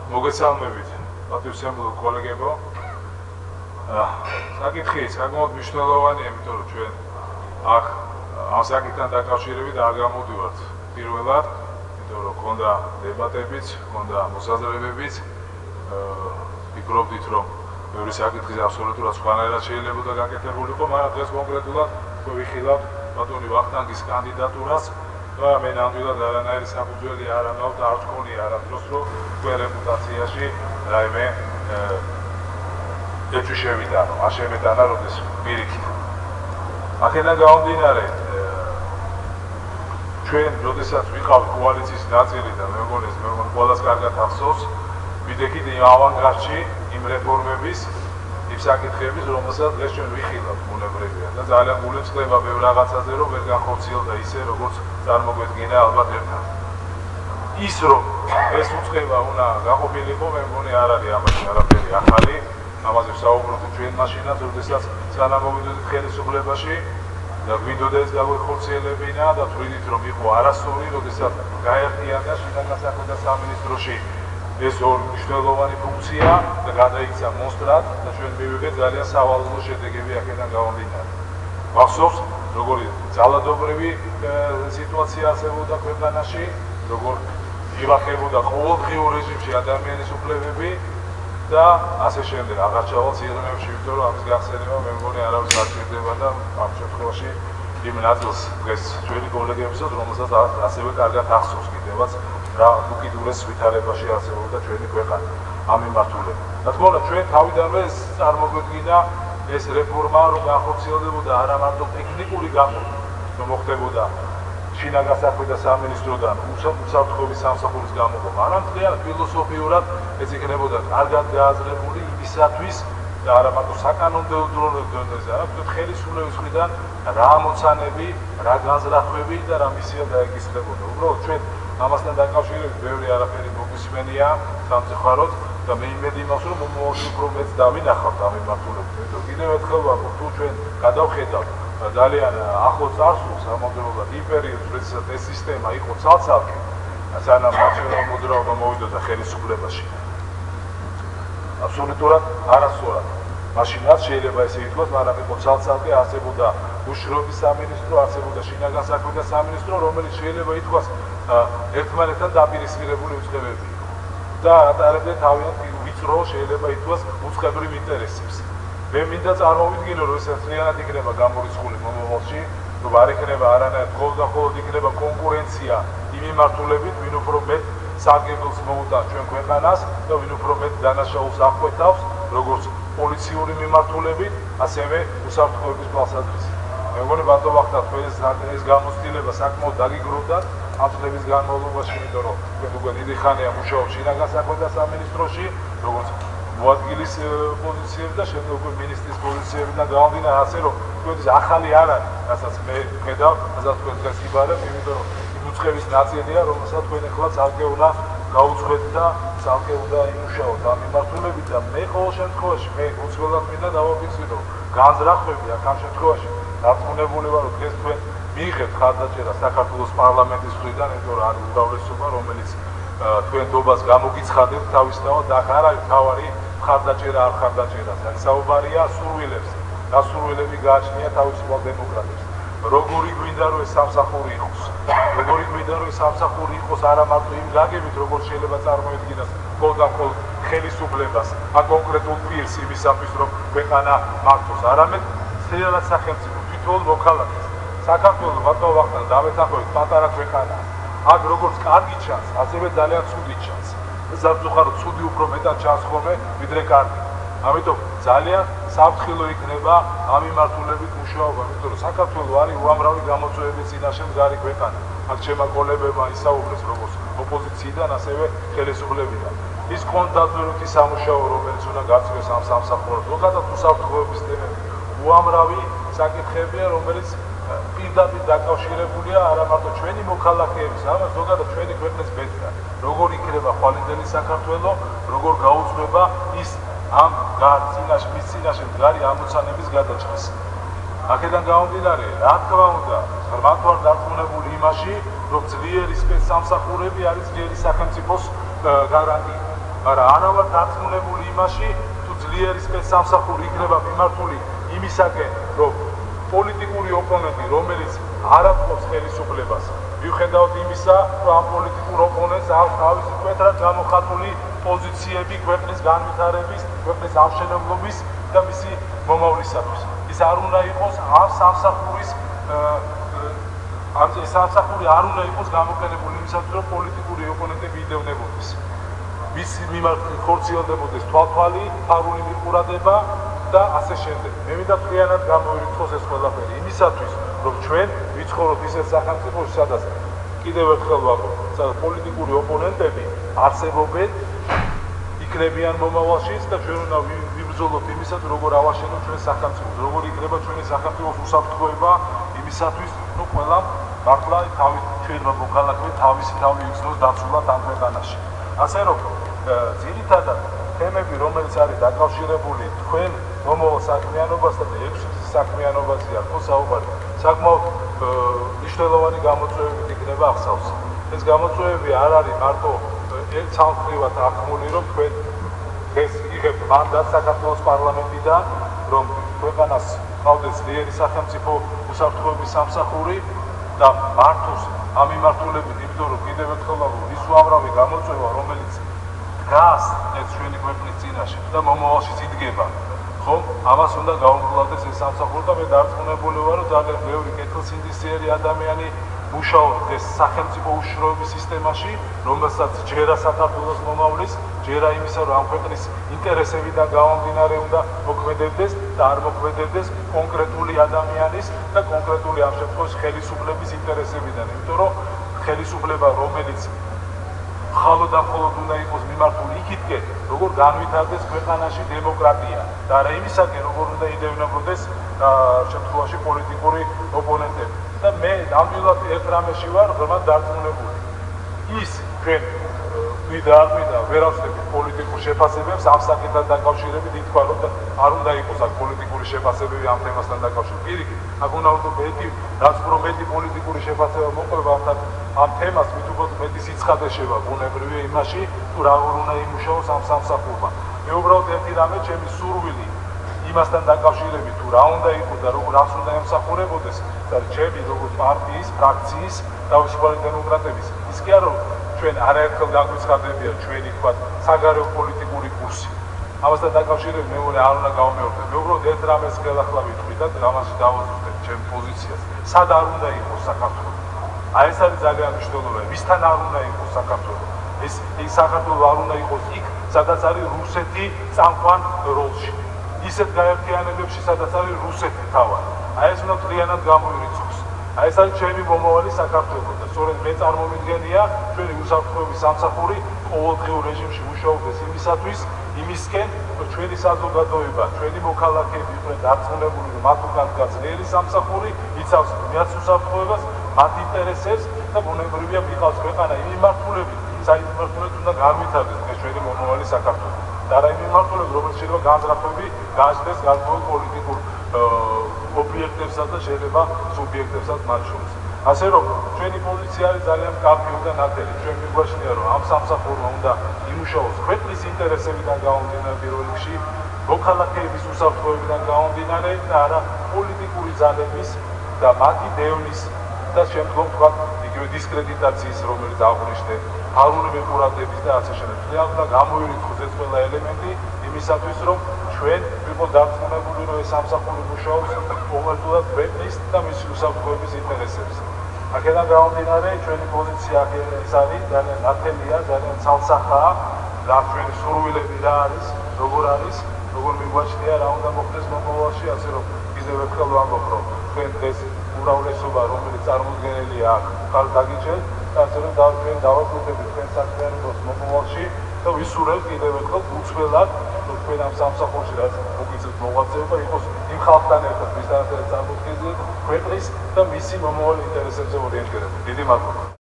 მოგესალმებით, პატივსემულო კოლეგებო. საკითხი საკმაოდ მნიშვნელოვანია, იმიტომ რომ ჩვენ აქ ამ საკითხთან დაკავშირებით არ გამოდივართ პირველად, იმიტომ რომ ქონდა დებატებიც, ქონდა მოსაზრებებიც. ვფიქრობდით, რომ ბევრი საკითხის აბსოლუტურად სხვანაირად შეიძლებოდა გაკეთებულიყო, მაგრამ დღეს კონკრეტულად ვიხილავთ ბატონი ვახტანგის კანდიდატურას. მე ნამდვილად არანაირი საფუძველი არ ამაყავთ, არ თქონია არასდროს, რომ თქვენ რეპუტაციაში რაიმე ეჭვი შევიდა, რომ არ შემეტანაროდეს პირიქით. აქედან გამომდინარე, ჩვენ როდესაც ვიყავთ კოალიციის ნაწილი და მე მგონი ყველას კარგად ახსოვს, ვიდექით იმ ავანგარდში, იმ რეფორმების, იმ საკითხების, რომელსაც დღეს ჩვენ ვიხილავთ ბუნებრივია და ძალიან გულებს ხდება ბევრ რაღაცაზე, რომ ვერ განხორციელდა ისე, როგორც წარმოგვედგინა ალბათ ერთად. ის რომ ეს უწყება უნდა გაყოფილიყო, მე მგონი არ არის ამაში არაფერი ახალი. ამაზე ვსაუბრობთ ჩვენ მაშინაც, როდესაც სანამ მოვიდოდით ხელისუფლებაში და გვინდოდა ეს გაგვეხორციელებინა და თვლიდით, რომ იყო არასწორი, როდესაც გაერთიანდა შინაგან საქმეთა სამინისტროში ეს ორი მნიშვნელოვანი ფუნქცია და გადაიქცა მონსტრად და ჩვენ მივიღეთ ძალიან სავალალო შედეგები აქედან გამომდინარე. მახსოვს, როგორი ძალადობრივი სიტუაცია არსებობდა ქვეყანაში, როგორ იღახებოდა ყოველდღიურ რეჟიმში ადამიანის უფლებები და ასე შემდეგ. აღარ ჩავალ სიღრმეებში, იმიტომ რომ ამის გახსენება მე მგონი არავის არ ჭირდება და ამ შემთხვევაში იმ ნაწილს დღეს ჩვენი კოლეგებისაც, რომელსაც ასევე კარგად ახსოვს კიდევაც რა უკიდურეს ვითარებაში არსებობდა ჩვენი ქვეყანა ამ მიმართულებით. რა თქმა უნდა, ჩვენ თავიდანვე წარმოგვედგინა ეს რეფორმა, რომ განხორციელდებოდა არა მარტო ტექნიკური გამო, რომ მოხდებოდა შინაგან საქმეთა სამინისტროდან უსაფრთხოების სამსახურის გამოყოფა, არამედ მთლიანად ფილოსოფიურად ეს იქნებოდა კარგად გააზრებული იმისათვის და არა მარტო საკანონმდებლო დონეზე, არამედ ხელისუფლების მხრიდან რა მოცანები, რა განზრახვები და რა მისია დაეკისრებოდა. უბრალოდ ჩვენ ამასთან დაკავშირებით ბევრი არაფერი მოგვისმენია სამწუხაროდ და მე იმედი მაქვს, რომ მომავალში უფრო მეც დავინახავთ ამ მიმართულებით. იმიტომ კიდევ ერთხელ ვამბობ, თუ ჩვენ გადავხედავთ ძალიან ახლო წარსულს ამავდროულად იმ პერიოდს, როდესაც ეს სისტემა იყო ცალ-ცალკე, სანამ ნაციონალურ მოძრაობა მოვიდოდა ხელისუფლებაში. აბსოლუტურად არასწორად. მაშინაც შეიძლება ესე ითქვას, მაგრამ იყო ცალ-ცალკე, არსებობდა უშრობის სამინისტრო, არსებობდა შინაგან საქმეთა სამინისტრო, რომელიც შეიძლება ითქვას ერთმანეთთან დაპირისპირებული უწყებები იყო და ატარებდნენ თავიანთ ვიწრო, შეიძლება ითქვას, უწყებრივ ინტერესებს. მე მინდა წარმოვიდგინო, რომ ეს ერთიანად იქნება გამორიცხული მომავალში, რომ არ იქნება არანაირ მხოლოდ იქნება კონკურენცია იმ მიმართულებით, ვინ უფრო მეტ სარგებელს მოუტანს ჩვენ ქვეყანას და ვინ უფრო მეტ დანაშაულს აღკვეთავს, როგორც პოლიციური მიმართულებით, ასევე უსაფრთხოების თვალსაზრისით. მე მგონი ბატონო ვახტანგ, ეს გამოცდილება საკმაოდ დაგიგროვდათ ამ წლების განმავლობაში, იმიტომ რომ თქვენ უკვე დიდი ხანია მუშაობთ შინაგან საქმეთა სამინისტროში, როგორც მოადგილის პოზიციები და შემდეგ უკვე მინისტრის პოზიციებიდან გამომდინარე, ასე რომ თქვენი ახალი არ არის, რასაც მე ვხედავ, რასაც თქვენ დღეს იბარებ, იმიტომ რომ იმ უწყების ნაწილია, რომელსაც თქვენ ახლა ცალკე უნდა გაუძღვეთ და ცალკე უნდა იმუშაოთ ამ მიმართულებით და მე ყოველ შემთხვევაში მე უცბად მინდა დავაფიქსირო განზრახვები აქ ამ შემთხვევაში დარწმუნებული ვარ, რომ დღეს თქვენ მიიღებთ ხარდაჭერა საქართველოს პარლამენტის მხრიდან, იმიტომ რომ არის უმრავლესობა, რომელიც თქვენ დობას გამოგიცხადებთ თავისთავად და აქ არ არის თავარი ხარდაჭერა არ ხარდაჭერას, აქ საუბარია სურვილებს და სურვილები გააჩნია თავისუფალ დემოკრატებს. როგორი გვინდა რომ ეს სამსახური იყოს, როგორი გვინდა რომ ეს სამსახური იყოს არა მარტო იმ გაგებით, როგორც შეიძლება წარმოედგინოს მხოლოდ ხელისუფლებას, ან კონკრეტულ პირს იმისათვის, რომ ქვეყანა მართოს, არამედ მთლიანად სახელმწიფო, თითოეულ მოქალაქეს. საქართველოს ბატონო ვახტანგ, დავეთანხმებით პატარა ქვეყანაა. აქ როგორც კარგი ჩანს, ასევე ძალიან ცუდი ჩანს. სამწუხაროდ ცუდი უფრო მეტად ჩანს ხოლმე, ვიდრე კარგი. ამიტომ ძალიან საფრთხილო იქნება ამ მიმართულებით მუშაობა, იმიტომ რომ საქართველო არის უამრავი გამოწვევების წინაშე მდგარი ქვეყანა. აქ ჩემმა კოლეგებმა ისაუბრეს როგორც ოპოზიციიდან, ასევე ხელისუფლებიდან. ის კონდაძვერითი სამუშაო, რომელიც უნდა გაწვეს ამ სამსახურს, ზოგადად უსაფრთხოების თემები, უამრავი საკითხებია, რომელიც პირდაპირ დაკავშირებულია არა მარტო ჩვენი მოქალაქეების, არამედ ზოგადად ჩვენი ქვეყნის ბედთან. როგორ იქნება ხვალინდელი საქართველო, როგორ გაუძღვება ის ამ მის წინაშე მდგარი ამოცანების გადაჭრას. აქედან გამომდინარე, რა თქმა უნდა, ხმად ვარ დარწმუნებული იმაში, რომ ძლიერი სპეცსამსახურები არის ძლიერი სახელმწიფოს გარანტია. მაგრამ არა ვარ დარწმუნებული იმაში, თუ ძლიერი სპეცსამსახური იქნება მიმართული იმისაკენ, რომ პოლიტიკური ოპონენტი, რომელიც არ აწყვეტს ხელისუფლებას, მიუხედავად იმისა, რომ ამ პოლიტიკურ ოპონენტს აქვს თავისი მკვეთრად გამოხატული პოზიციები ქვეყნის განვითარების, ქვეყნის ამშენებლობის და მისი მომავლისათვის. ის არ უნდა იყოს ამ სამსახურის ამ სამსახური არ უნდა იყოს გამოყენებული იმისათვის, რომ პოლიტიკური ოპონენტები იდევნებოდეს. მის მიმართ ხორციელდებოდეს თვალთვალი, ფარული მიყურადება და ასე შემდეგ. მე მინდა მთლიანად გამოვირიცხოს ეს ყველაფერი იმისათვის, რომ ჩვენ ვიცხოვროთ ისეთ სახელმწიფოში, სადაც კიდევ ერთხელ ვამბობ, სადაც პოლიტიკური ოპონენტები არსებობენ, იქნებიან მომავალშიც და ჩვენ უნდა ვიბრძოლოთ იმისათვის, როგორ ავაშენოთ ჩვენ სახელმწიფოს, როგორ იქნება ჩვენი სახელმწიფოს უსაფრთხოება იმისათვის, რომ ყველა მართლა ჩვენმა მოქალაქეებმა თავისი თავი იგრძნოს დაცულად ამ ქვეყანაში. ასე რომ ძირითადად თემები, რომელიც არის დაკავშირებული თქვენ მომავალ საქმიანობასთან და 6 საქმიანობაზეა ხო საუბარი, საკმაოდ მნიშვნელოვანი გამოწვევებით იქნება ახსავს. ეს გამოწვევები არ არის მარტო ერთსავთრივად ახმული, რომ თქვენ ეს იღებთ მანდატს საქართველოს პარლამენტიდან, რომ ქვეყანას ყავდეს ძლიერი სახელმწიფო უსაფრთხოების სამსახური და მართოს ამ მიმართულებით, იმიტომ რომ კიდევ ერთხელ ვამბობ, ის უამრავი გამოწვევა, რომელიც დგას ეს ჩვენი ქვეყნის წინაშე და მომავალშიც იდგება, ხო? ამას უნდა გაუმკლავდეს ეს სამსახური და მე დარწმუნებული ვარ, რომ ძალიან ბევრი კეთილსინდისიერი ადამიანი მუშაობს ეს სახელმწიფო უშიშროების სისტემაში, რომელსაც ჯერა საქართველოს მომავლის, ჯერა იმისა, რომ ამ ქვეყნის ინტერესებიდან გამომდინარე უნდა მოქმედებდეს და არ მოქმედებდეს კონკრეტული ადამიანის და კონკრეტული ამ შემთხვევაში ხელისუფლების ინტერესებიდან, იმიტომ რომ ხელისუფლება, რომელიც მხოლოდ და მხოლოდ უნდა იყოს მიმართული იქითკენ, როგორ განვითარდეს ქვეყანაში დემოკრატია და არა იმისაკენ, როგორ უნდა იდევნებოდეს შემთხვევაში პოლიტიკური ოპონენტები. და მე ნამდვილად ერთ რამეში ვარ ღრმად დარწმუნებული. ის ჩვენ ვიდა არ ვიდა ვერ ავსდებით პოლიტიკურ შეფასებებს ამ საკითხთან დაკავშირებით, ითქვა რომ არ უნდა იყოს აქ პოლიტიკური შეფასებები ამ თემასთან დაკავშირებით. პირიქით, აქ უნდა ვთქვათ მეტი, რაც უფრო მეტი პოლიტიკური შეფასება მოყვება ამ თემას, მით უფრო მეტი სიცხადე შევა ბუნებრივია იმაში, თუ რა უნდა იმუშაოს ამ სამსახურმა. მე უბრალოდ ერთი რამე ჩემი სურვილი იმასთან დაკავშირებით, თუ რა უნდა იყოს და რას უნდა ემსახურებოდეს და ჩემი როგორც პარტიის, ფრაქციის, თავისუფალი დემოკრატების, ის კი არა, ჩვენ არაერთხელ გაგვიცხადებია ჩვენი თქვა საგარეო პოლიტიკური კურსი. ამასთან დაკავშირებით მე არ უნდა გავმეორდე. მე უბრალოდ ერთ რამეს ხელახლა ვიტყვი და რამაში დავაზუსტებ ჩემ პოზიციას. სად არ უნდა იყოს საქართველო? აი ეს არის ძალიან მნიშვნელოვანი. ვისთან არ უნდა იყოს საქართველო? ეს საქართველო არ უნდა იყოს იქ, სადაც არის რუსეთი წამყვან როლში. ისეთ გაერთიანებებში, სადაც არის რუსეთი თავად. აი ეს უნდა მთლიანად გამოირიცხოს. აი ეს არის ჩემი მომავალი საქართველო და სწორედ მე წარმომიდგენია ჩვენი უსაფრთხოების სამსახური ყოველდღიურ რეჟიმში მუშაობდეს იმისათვის, იმისკენ, რომ ჩვენი საზოგადოება, ჩვენი მოქალაქეები იყვნენ დარწმუნებული, რომ მათ უკან დგას ძლიერი სამსახური, იცავს მათ უსაფრთხოებას, მათ ინტერესებს და ბუნებრივია მიყავს ქვეყანა იმ მიმართულებით, საერთოდ მიმართულებით უნდა განვითარდეს ეს ჩვენი მომავალი საქართველო. და რა იმ მიმართულებით, რომელიც შეიძლება განზრახები გააჩნდეს გარკვეულ პოლიტიკურ ობიექტებსა და შეიძლება სუბიექტებსაც მათ შორის. ასე რომ ჩვენი პოზიცია არის ძალიან მკაფიო და ნათელი. ჩვენ მიგვაჩნია, რომ ამ სამსახურმა უნდა იმუშაოს ქვეყნის ინტერესებიდან გამომდინარე პირველ რიგში, მოქალაქეების უსაფრთხოებიდან გამომდინარე და არა პოლიტიკური ძალების და მათი დევნის და შემდგომ თქვა იგივე დისკრედიტაციის, რომელიც აღვნიშნე, ფარული მიყურადების და ასე შემდეგ. ძალიან უნდა გამოირიცხოს ეს ყველა ელემენტი იმისათვის, რომ ჩვენ ვიყოთ დარწმუნებული, რომ ეს სამსახური მუშაობს ყოველდღიურად ქვეყნის და მისი უსაფრთხოების ინტერესებს. აქედან გამომდინარე, ჩვენი პოზიცია ეს არის ძალიან ნათელია, ძალიან ცალსახაა, რა ჩვენი სურვილები რა არის, როგორ მიგვაჩნია, რა უნდა მოხდეს მომავალში, ასე რომ კიდევ ერთხელ ვამბობ, რომ ჩვენ დღეს უმრავლესობა, რომელიც წარმოდგენილია აქ დაგიჭერთ, ასე რომ ჩვენ დავაკვირდებით თქვენ საქმიანობას მომავალში და ვისურვებთ კიდევ ერთხელ უცვლელად, რომ თქვენ ამ სამსახურში რაც მოგიწევთ მოღვაწეობა იყოს იმ ხალხთან ერთად, ვისთანაც წარმოდგენიათ ქვეყნის და მისი მომავალი ინტერესებზე ორიენტირებული. დიდი მადლობა.